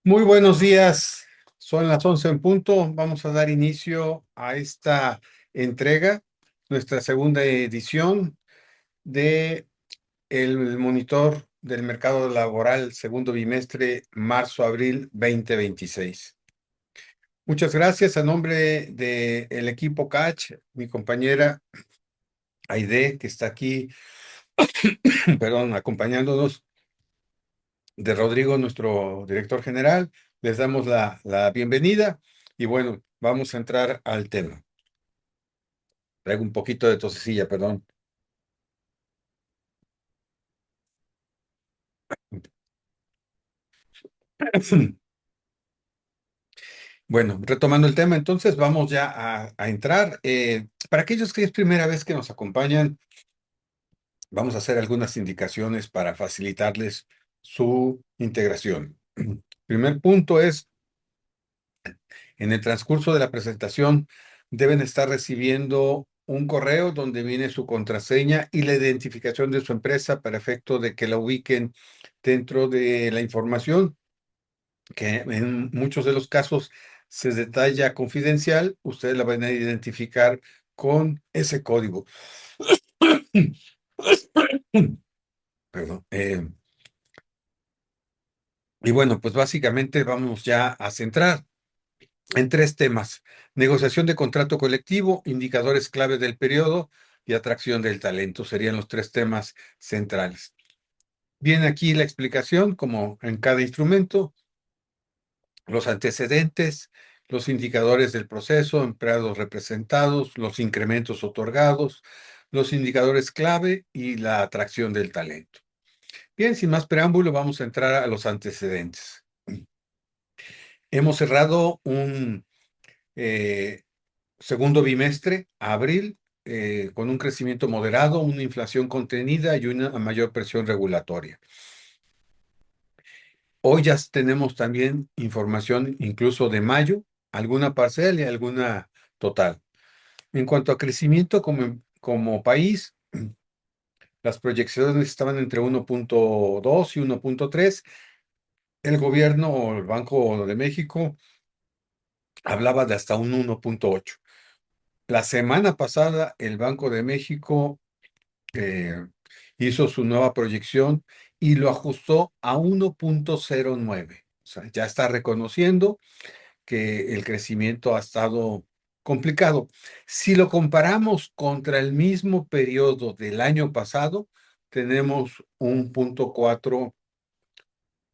Muy buenos días, son las 11 en punto. Vamos a dar inicio a esta entrega, nuestra segunda edición de el monitor del mercado laboral segundo bimestre marzo-abril 2026. Muchas gracias a nombre del equipo Catch, mi compañera Aide, que está aquí, perdón, acompañándonos, de Rodrigo, nuestro director general. Les damos la bienvenida y bueno, vamos a entrar al tema. Traigo un poquito de tosecilla, perdón. Bueno, retomando el tema, entonces vamos ya a entrar. Para aquellos que es primera vez que nos acompañan, vamos a hacer algunas indicaciones para facilitarles su integración. Primer punto es, en el transcurso de la presentación, deben estar recibiendo un correo donde viene su contraseña y la identificación de su empresa para efecto de que la ubiquen dentro de la información, que en muchos de los casos se detalla confidencial. Ustedes la van a identificar con ese código. Perdón. Y bueno, pues básicamente vamos ya a centrar en tres temas: negociación de contrato colectivo, indicadores clave del periodo y atracción del talento. Serían los tres temas centrales. Viene aquí la explicación, como en cada instrumento, los antecedentes, los indicadores del proceso, empleados representados, los incrementos otorgados, los indicadores clave y la atracción del talento. Bien, sin más preámbulo, vamos a entrar a los antecedentes. Hemos cerrado un eh, segundo bimestre, abril, con un crecimiento moderado, una inflación contenida y una mayor presión regulatoria. Hoy ya tenemos también información incluso de mayo, alguna parcial y alguna total. En cuanto a crecimiento como país, las proyecciones estaban entre 1.2 y 1.3. El gobierno o el Banco de México hablaba de hasta un 1.8. La semana pasada, el Banco de México eh, hizo su nueva proyección y lo ajustó a 1.09. O sea, ya está reconociendo que el crecimiento ha estado complicado. Si lo comparamos contra el mismo periodo del año pasado, tenemos un 0.4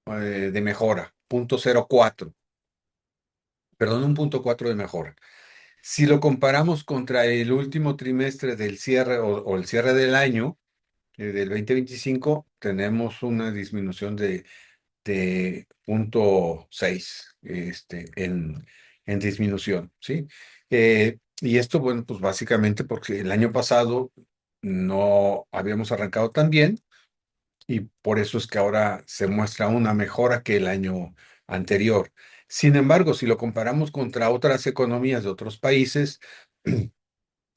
de mejora, 0.04, perdón, un 0.4 de mejora. Si lo comparamos contra el último trimestre del cierre o el cierre del año, del 2025, tenemos una disminución de 0.6 en disminución, ¿sí? Y esto, bueno, pues básicamente porque el año pasado no habíamos arrancado tan bien y por eso es que ahora se muestra una mejora que el año anterior. Sin embargo, si lo comparamos contra otras economías de otros países,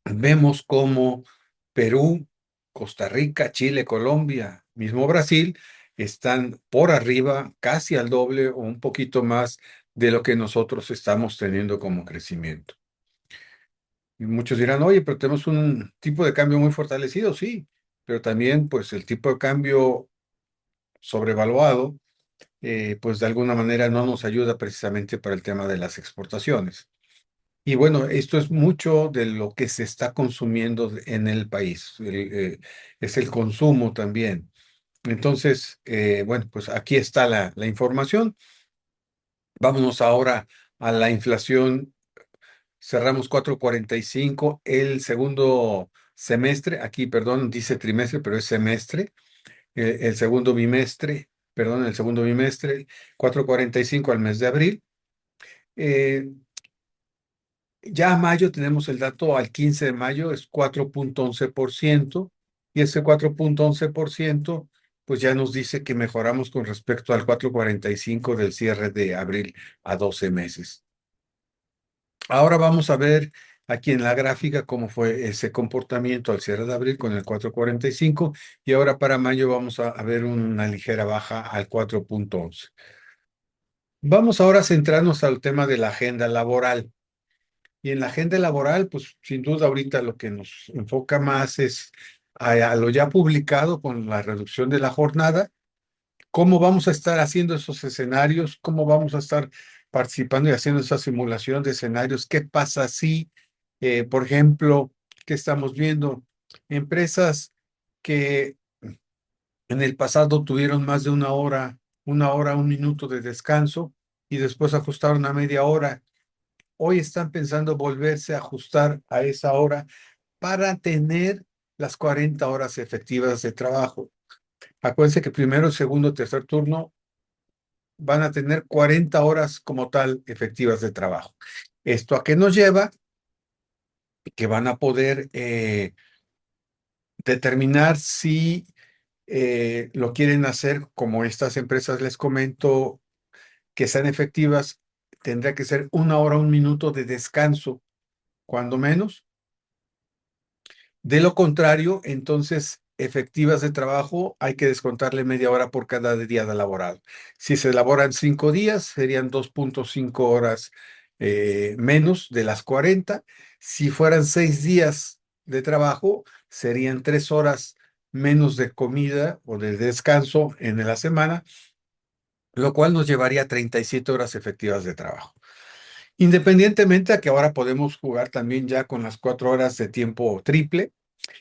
vemos como Perú, Costa Rica, Chile, Colombia, mismo Brasil, están por arriba, casi al doble o un poquito más de lo que nosotros estamos teniendo como crecimiento. Y muchos dirán, oye, pero tenemos un tipo de cambio muy fortalecido, sí, pero también pues el tipo de cambio sobrevaluado, pues de alguna manera no nos ayuda precisamente para el tema de las exportaciones. Y bueno, esto es mucho de lo que se está consumiendo en el país. Es el consumo también. Entonces, bueno, pues aquí está la información. Vámonos ahora a la inflación. Cerramos 4.45 el segundo semestre. Aquí, perdón, dice trimestre, pero es semestre. El segundo bimestre, perdón, el segundo bimestre, 4.45 al mes de abril. Eh, Ya a mayo tenemos el dato, al 15 de mayo es 4.11%, y ese 4.11% pues ya nos dice que mejoramos con respecto al 4.45 del cierre de abril a 12 meses. Ahora vamos a ver aquí en la gráfica cómo fue ese comportamiento al cierre de abril con el 4.45, y ahora para mayo vamos a ver una ligera baja al 4.11. Vamos ahora a centrarnos al tema de la agenda laboral. Y en la agenda laboral, pues sin duda ahorita lo que nos enfoca más es a lo ya publicado con la reducción de la jornada, cómo vamos a estar haciendo esos escenarios, cómo vamos a estar participando y haciendo esa simulación de escenarios, qué pasa si, por ejemplo, qué estamos viendo, empresas que en el pasado tuvieron más de una hora, un minuto de descanso y después ajustaron a media hora. Hoy están pensando volverse a ajustar a esa hora para tener las 40 horas efectivas de trabajo. Acuérdense que primero, segundo, tercer turno van a tener 40 horas como tal efectivas de trabajo. ¿Esto a qué nos lleva? Que van a poder determinar si lo quieren hacer como estas empresas les comento, que sean efectivas, tendrá que ser una hora, un minuto de descanso, cuando menos. De lo contrario, entonces, efectivas de trabajo, hay que descontarle media hora por cada día de laborado. Si se elaboran 5 días, serían 2,5 horas menos de las 40. Si fueran 6 días de trabajo, serían 3 horas menos de comida o de descanso en la semana, lo cual nos llevaría a 37 horas efectivas de trabajo. Independientemente a que ahora podemos jugar también ya con las 4 horas de tiempo triple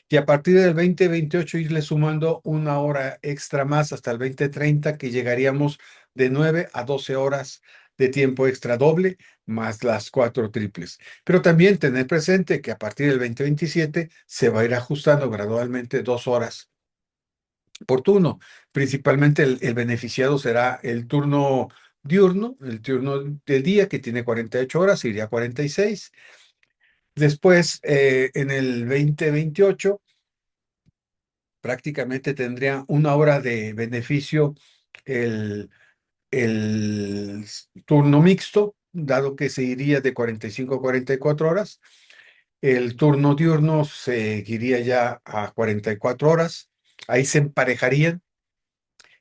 y a partir del 2028 irle sumando una hora extra más hasta el 2030 que llegaríamos de 9 a 12 horas de tiempo extra doble más las 4 triples. Pero también tener presente que a partir del 2027 se va a ir ajustando gradualmente 2 horas por turno. Principalmente el beneficiado será el turno diurno, el turno del día que tiene 48 horas, iría a 46. Después, en el 2028 prácticamente tendría una hora de beneficio el, el turno mixto, dado que se iría de 45 a 44 horas. El turno diurno seguiría ya a 44 horas. Ahí se emparejarían.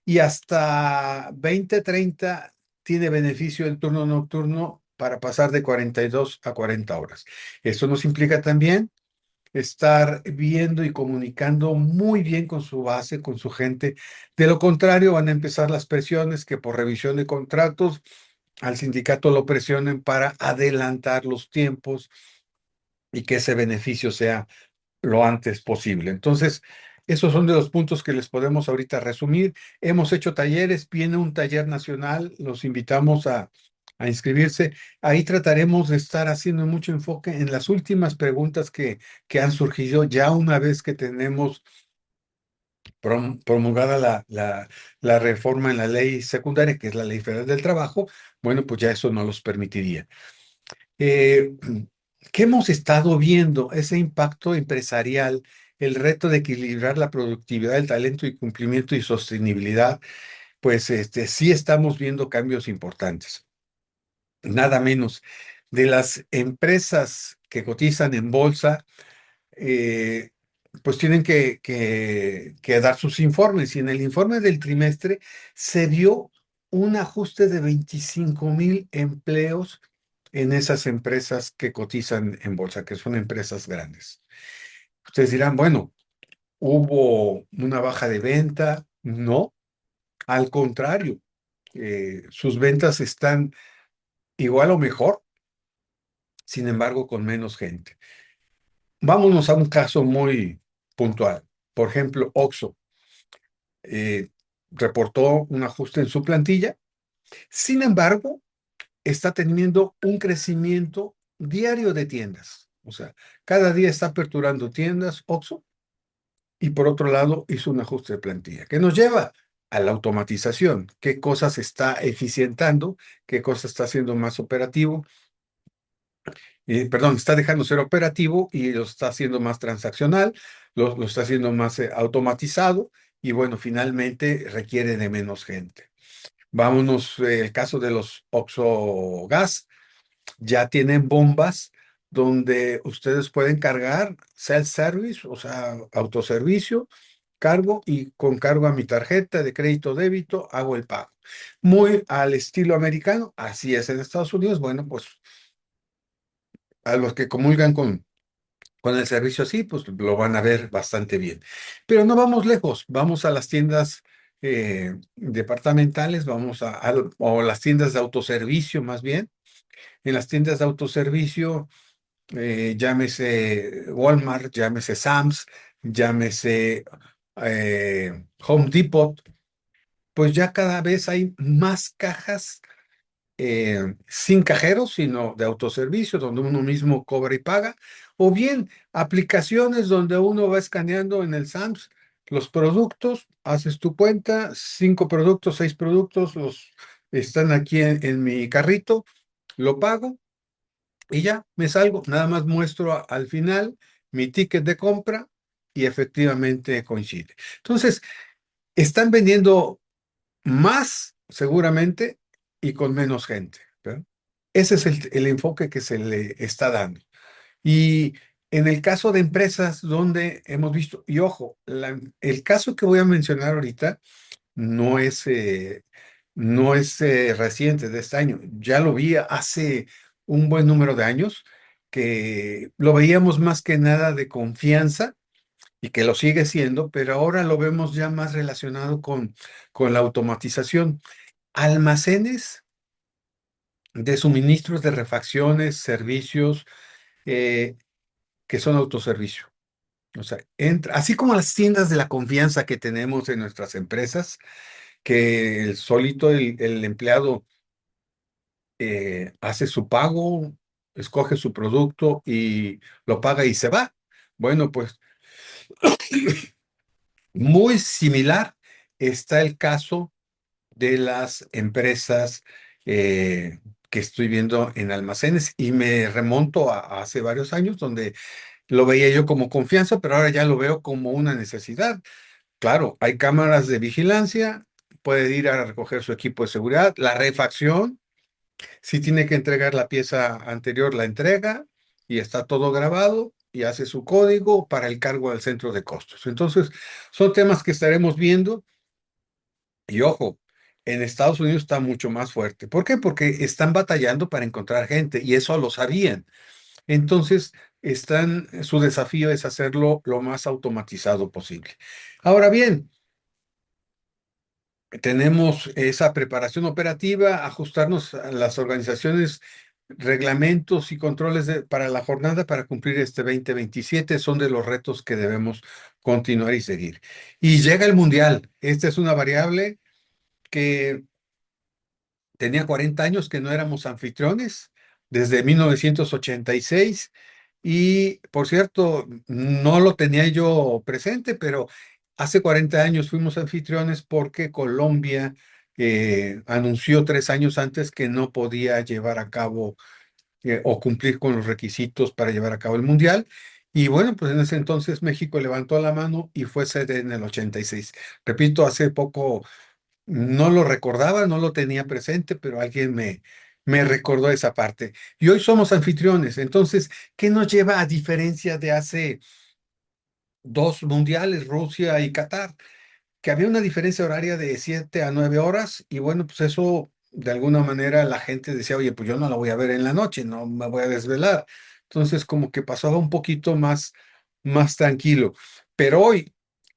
Y hasta 2030 tiene beneficio el turno nocturno para pasar de 42 a 40 horas. Esto nos implica también estar viendo y comunicando muy bien con su base, con su gente. De lo contrario, van a empezar las presiones que por revisión de contratos al sindicato lo presionen para adelantar los tiempos y que ese beneficio sea lo antes posible. Entonces, esos son de los puntos que les podemos ahorita resumir. Hemos hecho talleres, viene un taller nacional, los invitamos a inscribirse. Ahí trataremos de estar haciendo mucho enfoque en las últimas preguntas que han surgido ya una vez que tenemos promulgada la reforma en la ley secundaria, que es la Ley Federal del Trabajo. Bueno, pues ya eso no los permitiría. Eh, ¿Qué hemos estado viendo? Ese impacto empresarial, el reto de equilibrar la productividad, el talento y cumplimiento y sostenibilidad, pues sí estamos viendo cambios importantes. Nada menos. De las empresas que cotizan en bolsa, eh, pues tienen que dar sus informes. Y en el informe del trimestre se dio un ajuste de 25,000 empleos en esas empresas que cotizan en bolsa, que son empresas grandes. Ustedes dirán, bueno, ¿hubo una baja de venta? No, al contrario, sus ventas están igual o mejor, sin embargo, con menos gente. Vámonos a un caso muy puntual. Por ejemplo, Oxxo eh, reportó un ajuste en su plantilla. Sin embargo, está teniendo un crecimiento diario de tiendas. O sea, cada día está aperturando tiendas Oxxo y por otro lado hizo un ajuste de plantilla que nos lleva a la automatización. ¿Qué cosas está eficientando? ¿Qué cosas está haciendo más operativo? Perdón, está dejando ser operativo y lo está haciendo más transaccional, lo está haciendo más automatizado y bueno, finalmente requiere de menos gente. Vámonos, el caso de los Oxo Gas, ya tienen bombas donde ustedes pueden cargar self-service, o sea, autoservicio, cargo y con cargo a mi tarjeta de crédito o débito hago el pago. Muy al estilo americano, así es en Estados Unidos. Bueno, pues a los que comulgan con el servicio así, pues lo van a ver bastante bien. Pero no vamos lejos, vamos a las tiendas departamentales, vamos o las tiendas de autoservicio más bien. En las tiendas de autoservicio, llámese Walmart, llámese Sam's, llámese Home Depot, pues ya cada vez hay más cajas sin cajeros, sino de autoservicio, donde uno mismo cobra y paga, o bien aplicaciones donde uno va escaneando en el SAMS los productos, haces tu cuenta, 5 productos, 6 productos, los están aquí en mi carrito, lo pago y ya me salgo, nada más muestro al final mi ticket de compra y efectivamente coincide. Entonces, están vendiendo más seguramente y con menos gente, ¿verdad? Ese es el enfoque que se le está dando. Y en el caso de empresas donde hemos visto, y ojo, el caso que voy a mencionar ahorita no es, no es reciente de este año, ya lo vi hace un buen número de años, que lo veíamos más que nada de confianza y que lo sigue siendo, pero ahora lo vemos ya más relacionado con la automatización. Almacenes de suministros de refacciones, servicios eh, que son autoservicio. O sea, así como las tiendas de la confianza que tenemos en nuestras empresas, que el solito el empleado hace su pago, escoge su producto y lo paga y se va. Bueno, pues muy similar está el caso de las empresas que estoy viendo en almacenes y me remonto a hace varios años donde lo veía yo como confianza, pero ahora ya lo veo como una necesidad. Claro, hay cámaras de vigilancia, puede ir a recoger su equipo de seguridad, la refacción, si tiene que entregar la pieza anterior, la entrega y está todo grabado y hace su código para el cargo del centro de costos. Entonces, son temas que estaremos viendo y ojo, en Estados Unidos está mucho más fuerte. ¿Por qué? Porque están batallando para encontrar gente y eso lo sabían. Entonces, su desafío es hacerlo lo más automatizado posible. Ahora bien, tenemos esa preparación operativa, ajustarnos a las organizaciones, reglamentos y controles para la jornada para cumplir este 2027 son de los retos que debemos continuar y seguir. Y llega el mundial. Esta es una variable que tenía 40 años que no éramos anfitriones, desde 1986. Y, por cierto, no lo tenía yo presente, pero hace 40 años fuimos anfitriones porque Colombia anunció 3 años antes que no podía llevar a cabo o cumplir con los requisitos para llevar a cabo el Mundial. Y bueno, pues en ese entonces México levantó la mano y fue sede en el 86. Repito, hace poco no lo recordaba, no lo tenía presente, pero alguien me recordó esa parte. Y hoy somos anfitriones. Entonces, ¿qué nos lleva a diferencia de hace 2 mundiales, Rusia y Qatar? Que había una diferencia horaria de 7 a 9 horas y bueno, pues eso de alguna manera la gente decía, oye, pues yo no la voy a ver en la noche, no me voy a desvelar. Entonces, como que pasaba un poquito más tranquilo. Pero hoy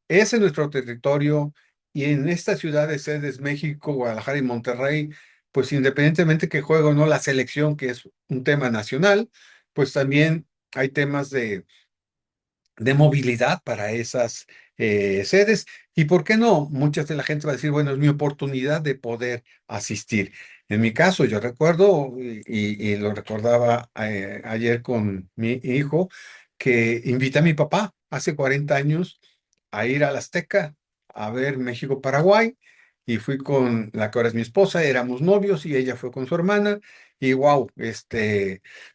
es en nuestro territorio y en estas ciudades, sedes, México, Guadalajara y Monterrey, pues independientemente que juegue o no la selección, que es un tema nacional, pues también hay temas de movilidad para esas sedes. ¿Y por qué no? Muchas de la gente va a decir, bueno, es mi oportunidad de poder asistir. En mi caso, yo recuerdo, y lo recordaba ayer con mi hijo, que invité a mi papá hace 40 años a ir al Azteca a ver México-Paraguay. Y fui con la que ahora es mi esposa, éramos novios y ella fue con su hermana. Y wow,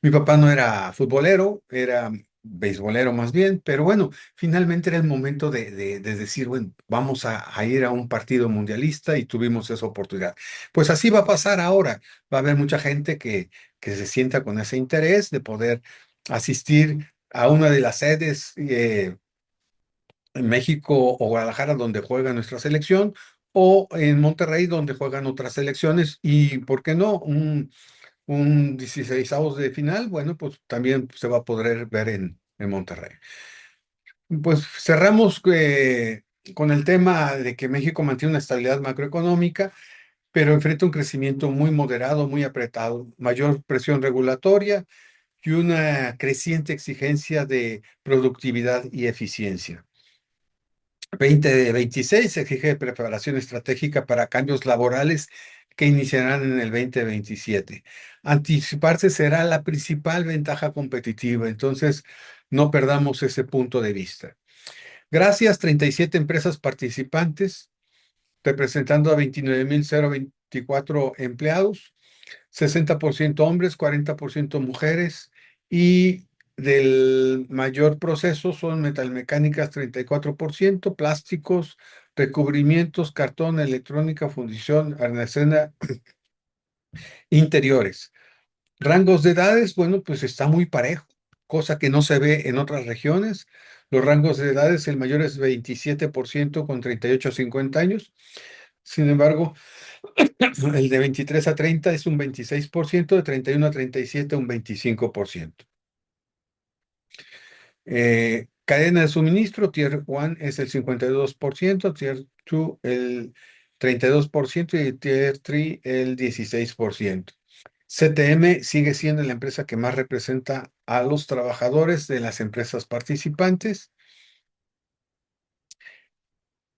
mi papá no era futbolero, era beisbolero más bien, pero bueno, finalmente era el momento de decir, bueno, vamos a ir a un partido mundialista y tuvimos esa oportunidad. Pues así va a pasar ahora. Va a haber mucha gente que se sienta con ese interés de poder asistir a una de las sedes en México o Guadalajara, donde juega nuestra selección, o en Monterrey, donde juegan otras selecciones, y ¿por qué no? Un 16avos de final, bueno, pues también se va a poder ver en Monterrey. Pues cerramos con el tema de que México mantiene una estabilidad macroeconómica, pero enfrenta un crecimiento muy moderado, muy apretado, mayor presión regulatoria y una creciente exigencia de productividad y eficiencia. 2026 exige preparación estratégica para cambios laborales que iniciarán en el 2027. Anticiparse será la principal ventaja competitiva, entonces no perdamos ese punto de vista. Gracias, 37 empresas participantes, representando a 29.024 empleados, 60% hombres, 40% mujeres, y del mayor proceso son metalmecánicas 34%, plásticos, recubrimientos, cartón, electrónica, fundición, artesana, interiores. Rangos de edades, bueno, pues está muy parejo, cosa que no se ve en otras regiones. Los rangos de edades, el mayor es 27% con 38 a 50 años. Sin embargo, el de 23 a 30 es un 26%, de 31 a 37 un 25%. Cadena de suministro, Tier 1 es el 52%, Tier 2 el 32% y Tier 3 el 16%. CTM sigue siendo la empresa que más representa a los trabajadores de las empresas participantes.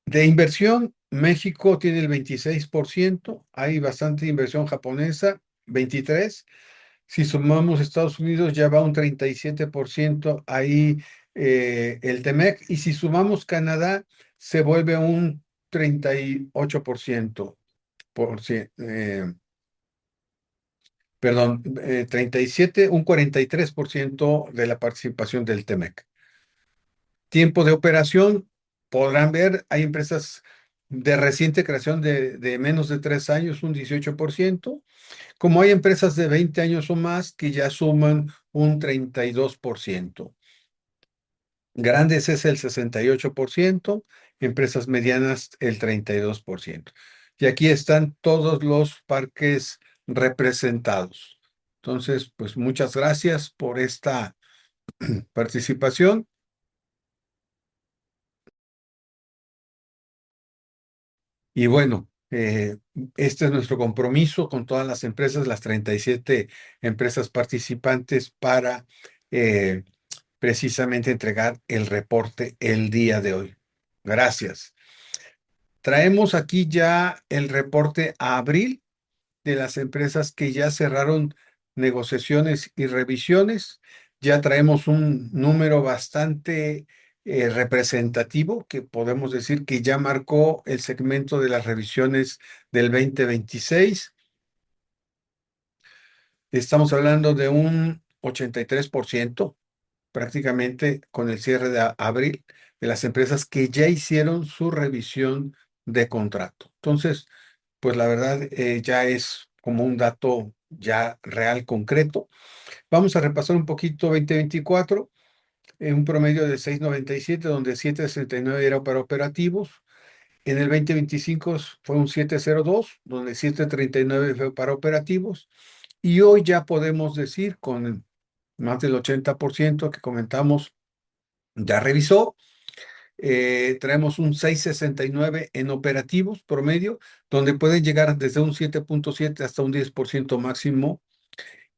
De inversión, México tiene el 26%, hay bastante inversión japonesa, 23%. Si sumamos Estados Unidos, ya va un 37% ahí el Temec, y si sumamos Canadá, se vuelve un 38%, perdón, 37, un 43% de la participación del Temec. Tiempo de operación, podrán ver, hay empresas de reciente creación de menos de 3 años, un 18%, como hay empresas de 20 años o más que ya suman un 32%. Grandes es el 68%, empresas medianas el 32%. Y aquí están todos los parques representados. Entonces, pues muchas gracias por esta participación. Y bueno, este es nuestro compromiso con todas las empresas, las 37 empresas participantes, para eh, precisamente entregar el reporte el día de hoy. Gracias. Traemos aquí ya el reporte a abril de las empresas que ya cerraron negociaciones y revisiones. Ya traemos un número bastante representativo, que podemos decir que ya marcó el segmento de las revisiones del 2026. Estamos hablando de un 83%, prácticamente con el cierre de abril, de las empresas que ya hicieron su revisión de contrato. Entonces, pues la verdad ya es como un dato ya real, concreto. Vamos a repasar un poquito 2024, un promedio de 6.97, donde 7.69 era para operativos. En el 2025 fue un 7.02, donde 7.39 fue para operativos. Y hoy ya podemos decir con más del 80% que comentamos, ya revisó. Traemos un 6.69 en operativos promedio, donde pueden llegar desde un 7.7 hasta un 10% máximo,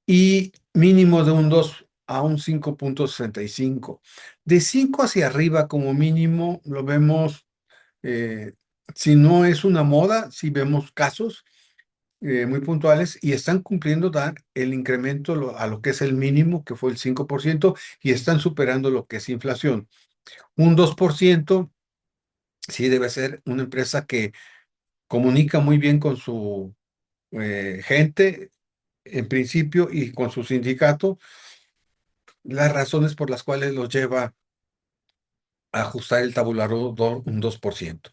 y mínimo de un 2 a un 5.65. De 5 hacia arriba como mínimo lo vemos, eh, si no es una moda, si vemos casos muy puntuales y están cumpliendo dar el incremento a lo que es el mínimo, que fue el 5%, y están superando lo que es inflación. Un 2% sí debe ser una empresa que comunica muy bien con su gente, en principio, y con su sindicato, las razones por las cuales los lleva a ajustar el tabulador un 2%.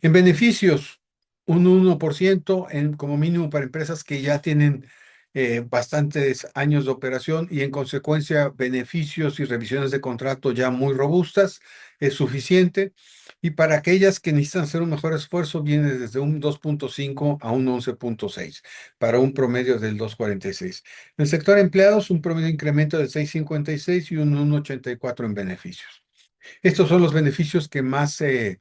En beneficios, un 1% como mínimo para empresas que ya tienen bastantes años de operación, y en consecuencia beneficios y revisiones de contrato ya muy robustas. es suficiente. Y para aquellas que necesitan hacer un mejor esfuerzo, viene desde un 2.5 a un 11.6, para un promedio del 2.46. En el sector empleados, un promedio de incremento del 6.56 y un 1.84 en beneficios. Estos son los beneficios que más se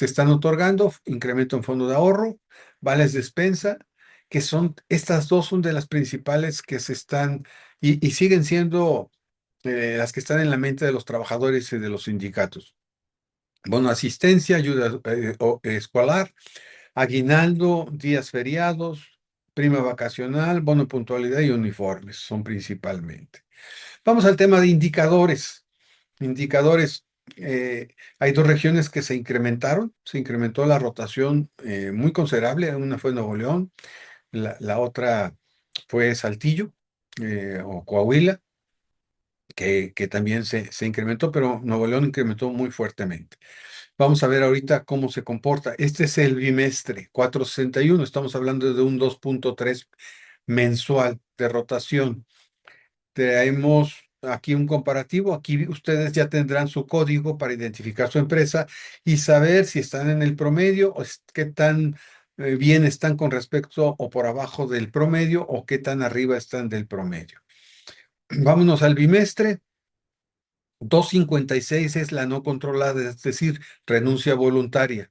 están otorgando: incremento en fondo de ahorro, vales de despensa, que son, estas dos son de las principales que se están y siguen siendo las que están en la mente de los trabajadores y de los sindicatos. Bono asistencia, ayuda escolar, aguinaldo, días feriados, prima vacacional, bono puntualidad y uniformes son principalmente. Vamos al tema de indicadores. Indicadores, hay dos regiones que se incrementó la rotación muy considerable, una fue Nuevo León, la otra fue Saltillo o Coahuila, que también se incrementó, pero Nuevo León incrementó muy fuertemente. Vamos a ver ahorita cómo se comporta. Este es el bimestre, 461. Estamos hablando de un 2.3 mensual de rotación. Traemos aquí un comparativo. Aquí ustedes ya tendrán su código para identificar su empresa y saber si están en el promedio o qué tan bien están con respecto o por abajo del promedio o qué tan arriba están del promedio. Vámonos al bimestre. 2.56 es la no controlada, es decir, renuncia voluntaria.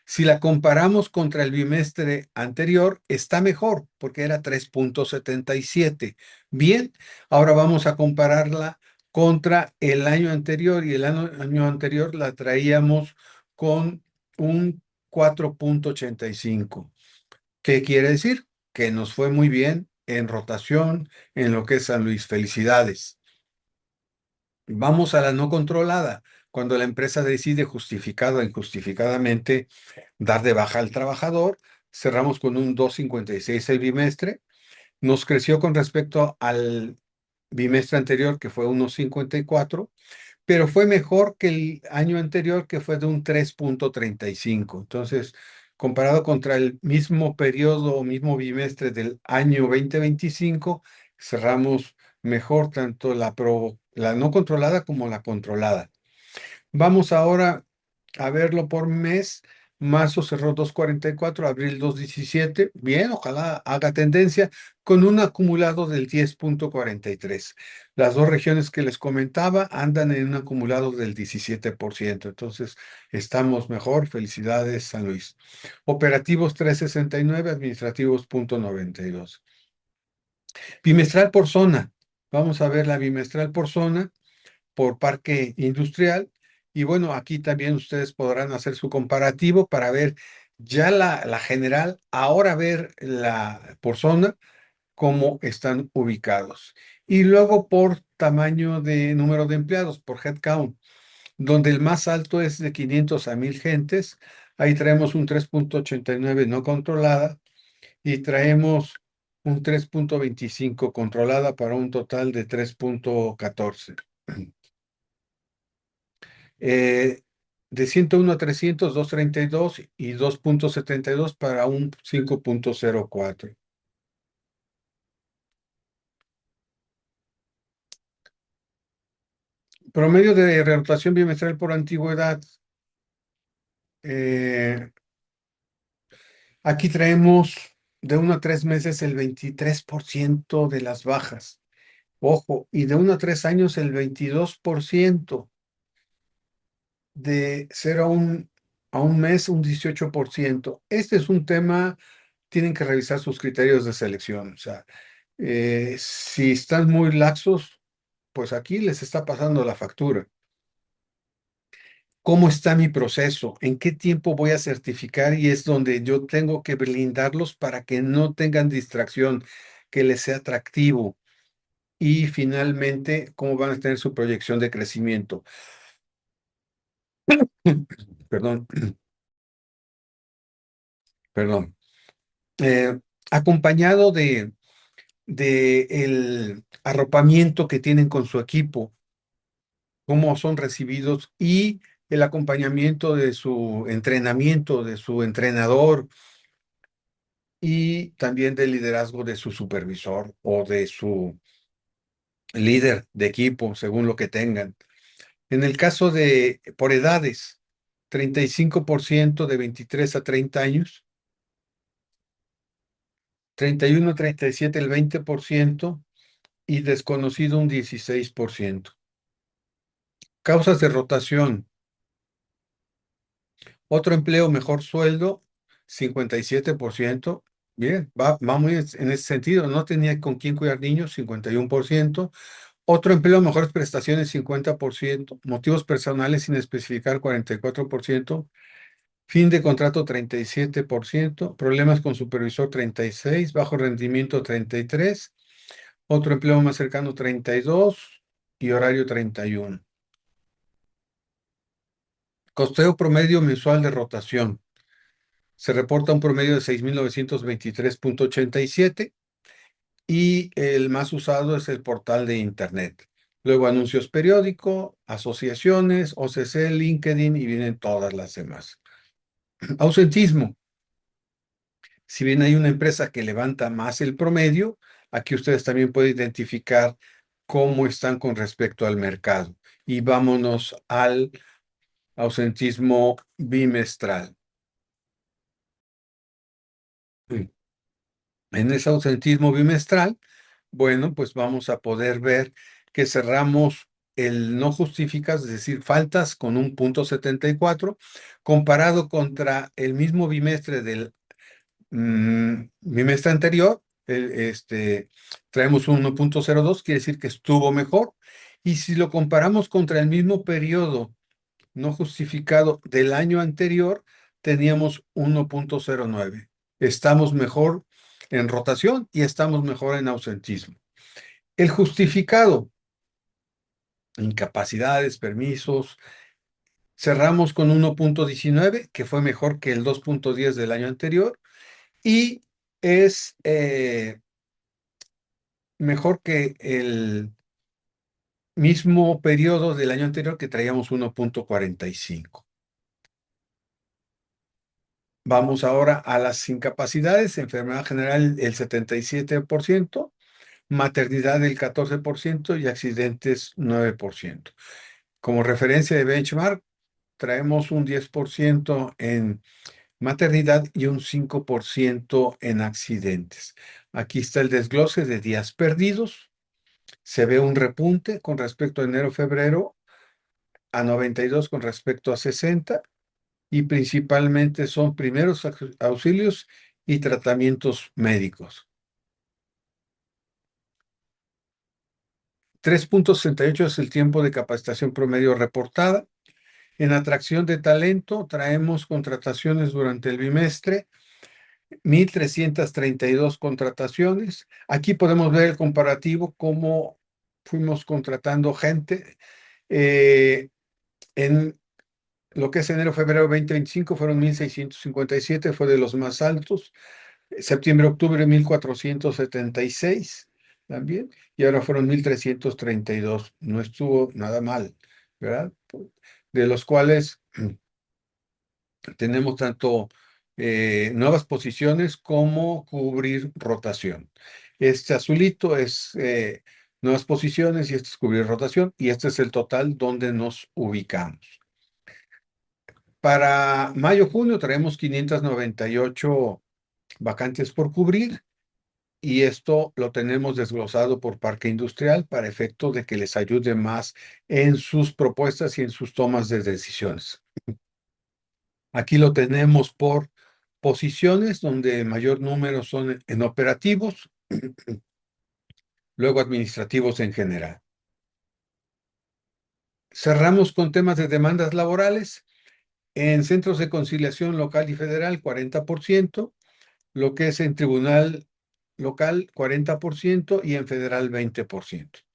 Si la comparamos contra el bimestre anterior, está mejor porque era 3.77. Bien, ahora vamos a compararla contra el año anterior, y el año anterior la traíamos con un 4.85. ¿Qué quiere decir? Que nos fue muy bien en rotación en lo que es San Luis. Felicidades. Vamos a la no controlada. Cuando la empresa decide justificada o injustificadamente dar de baja al trabajador, cerramos con un 2.56 el bimestre. Nos creció con respecto al bimestre anterior, que fue 1.54, pero fue mejor que el año anterior, que fue de un 3.35. Entonces, comparado contra el mismo periodo o mismo bimestre del año 2025, cerramos mejor tanto la no controlada como la controlada. Vamos ahora a verlo por mes. Marzo cerró 2.44, abril 2.17. Bien, ojalá haga tendencia con un acumulado del 10.43. Las dos regiones que les comentaba andan en un acumulado del 17%. Entonces, estamos mejor. Felicidades, San Luis. Operativos 3.69, administrativos 0.92. Bimestral por zona. Vamos a ver la bimestral por zona, por parque industrial. Y bueno, aquí también ustedes podrán hacer su comparativo para ver ya la general, ahora ver la por zona, cómo están ubicados. Y luego por tamaño de número de empleados, por headcount, donde el más alto es de 500 a 1000 gentes. Ahí traemos un 3.89 no controlada y traemos un 3.25 controlada, para un total de 3.14. Eh, de 101 a 300, 2.32 y 2.72 para un 5.04. Promedio de rotación bimestral por antigüedad. eh, Aquí traemos de 1 a 3 meses el 23% de las bajas. Ojo, y de 1 a 3 años el 22%. De 0 a un mes un 18%. Este es un tema, tienen que revisar sus criterios de selección. O sea, si están muy laxos, pues aquí les está pasando la factura. ¿Cómo está mi proceso? ¿En qué tiempo voy a certificar? Y es donde yo tengo que blindarlos para que no tengan distracción, que les sea atractivo. Y finalmente, ¿cómo van a tener su proyección de crecimiento? Perdón, perdón. Eh, Acompañado de el arropamiento que tienen con su equipo, cómo son recibidos, y el acompañamiento de su entrenamiento, de su entrenador, y también del liderazgo de su supervisor o de su líder de equipo, según lo que tengan. En el caso de por edades, 35% de 23 a 30 años, 31 a 37 el 20% y desconocido un 16%. Causas de rotación, otro empleo, mejor sueldo, 57%. Bien, va muy en ese sentido. No tenía con quién cuidar niños, 51%. Otro empleo, mejores prestaciones, 50%. Motivos personales sin especificar, 44%. Fin de contrato, 37%. Problemas con supervisor, 36%. Bajo rendimiento, 33%. Otro empleo más cercano, 32%. Y horario, 31%. Costeo promedio mensual de rotación. Se reporta un promedio de 6,923,87 y el más usado es el portal de Internet. Luego anuncios periódicos, asociaciones, OCC, LinkedIn y vienen todas las demás. Ausentismo. Si bien hay una empresa que levanta más el promedio, aquí ustedes también pueden identificar cómo están con respecto al mercado. Y vámonos al ausentismo bimestral. En ese ausentismo bimestral, bueno, pues vamos a poder ver que cerramos el no justificas, es decir, faltas con un 0,74, comparado contra el mismo bimestre del bimestre anterior, traemos un 1,02, quiere decir que estuvo mejor. Y si lo comparamos contra el mismo periodo no justificado del año anterior, teníamos 1,09. Estamos mejor en rotación y estamos mejor en ausentismo. El justificado, incapacidades, permisos, cerramos con 1,19, que fue mejor que el 2,10 del año anterior, y es mejor que el mismo periodo del año anterior, que traíamos 1,45. Vamos ahora a las incapacidades, enfermedad general el 77%, maternidad el 14% y accidentes 9%. Como referencia de benchmark, traemos un 10% en maternidad y un 5% en accidentes. Aquí está el desglose de días perdidos. Se ve un repunte con respecto a enero-febrero, a 92 con respecto a 60, y principalmente son primeros auxilios y tratamientos médicos. 3,68 es el tiempo de capacitación promedio reportada. En atracción de talento, traemos contrataciones durante el bimestre, 1,332 contrataciones. Aquí podemos ver el comparativo, cómo fuimos contratando gente. En lo que es enero-febrero 2025 fueron 1,657, fue de los más altos. Septiembre-octubre 1,476 también, y ahora fueron 1,332. No estuvo nada mal, ¿verdad? De los cuales tenemos tanto nuevas posiciones como cubrir rotación. Este azulito es nuevas posiciones y este es cubrir rotación, y este es el total donde nos ubicamos. Para mayo-junio traemos 598 vacantes por cubrir, y esto lo tenemos desglosado por parque industrial para efecto de que les ayude más en sus propuestas y en sus tomas de decisiones. Aquí lo tenemos por posiciones, donde el mayor número son en operativos, luego administrativos en general. Cerramos con temas de demandas laborales. En centros de conciliación local y federal, 40%, lo que es en tribunal local, 40%, y en federal, 20%.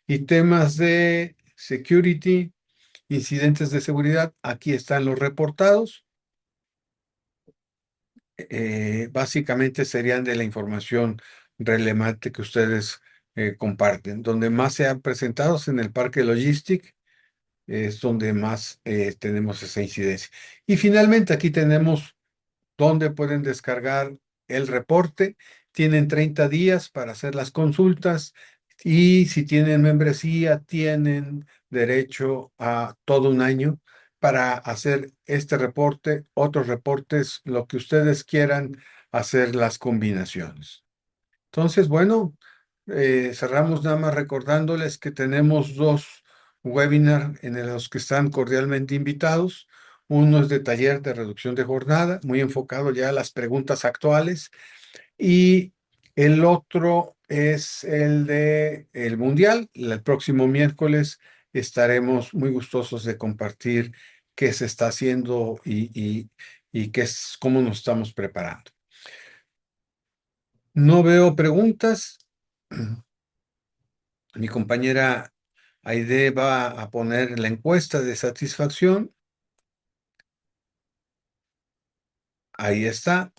Y temas de security, incidentes de seguridad, aquí están los reportados. Básicamente serían de la información relevante que ustedes comparten. Donde más se han presentado es en el parque Logistic, es donde más tenemos esa incidencia. Y finalmente aquí tenemos donde pueden descargar el reporte. Tienen 30 días para hacer las consultas Y si tienen membresía, tienen derecho a todo un año para hacer este reporte, otros reportes, lo que ustedes quieran hacer las combinaciones. Entonces, bueno, cerramos nada más recordándoles que tenemos dos webinars en los que están cordialmente invitados. Uno es de taller de reducción de jornada, muy enfocado ya a las preguntas actuales, y el otro es el de el Mundial. El próximo miércoles estaremos muy gustosos de compartir qué se está haciendo y qué es, cómo nos estamos preparando. No veo preguntas. Mi compañera Aide va a poner la encuesta de satisfacción. Ahí está.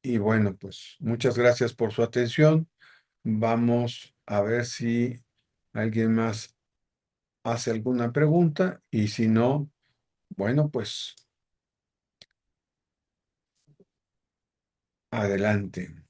Y bueno, pues muchas gracias por su atención. Vamos a ver si alguien más hace alguna pregunta y si no, bueno, pues adelante.